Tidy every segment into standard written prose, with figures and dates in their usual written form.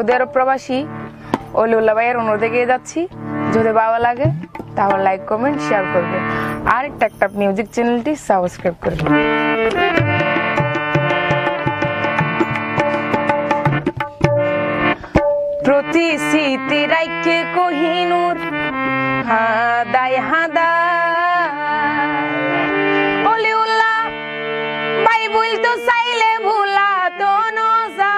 Saudi আরব প্রবাসী অলিউল্লাহ ভাইয়ের অনুরোধে গিয়ে যাচ্ছি। যদি ভালো লাগে তাহলে লাইক কমেন্ট শেয়ার করবে আর টেকটাপ মিউজিক চ্যানেলটি সাবস্ক্রাইব করবে। প্রতি স্মৃতি রাইকে কোহিনুর হাদায় হাদা অলিউল্লাহ ভাই বলতো চাইলে ভুলা তো নজা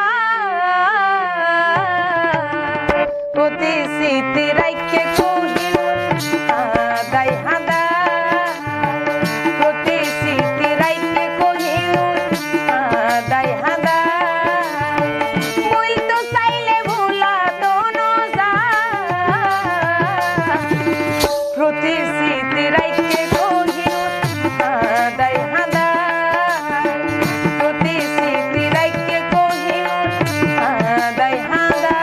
প্রতি স্মৃতি রাইকে কোহিনুর হাদায় হাদা প্রতি স্মৃতি রাইকে কোহিনুর হাদায় হাদা বলতো চাইলে ভুলা তো নজা প্রতি স্মৃতি রাইকে কোহিনুর হাদায় হাদা প্রতি স্মৃতি রাইকে কোহিনুর হাদায় হাদা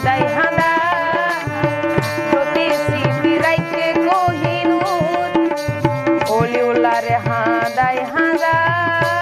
Dai অলিউল্লাহ রে হাঁদাই হাঁদাই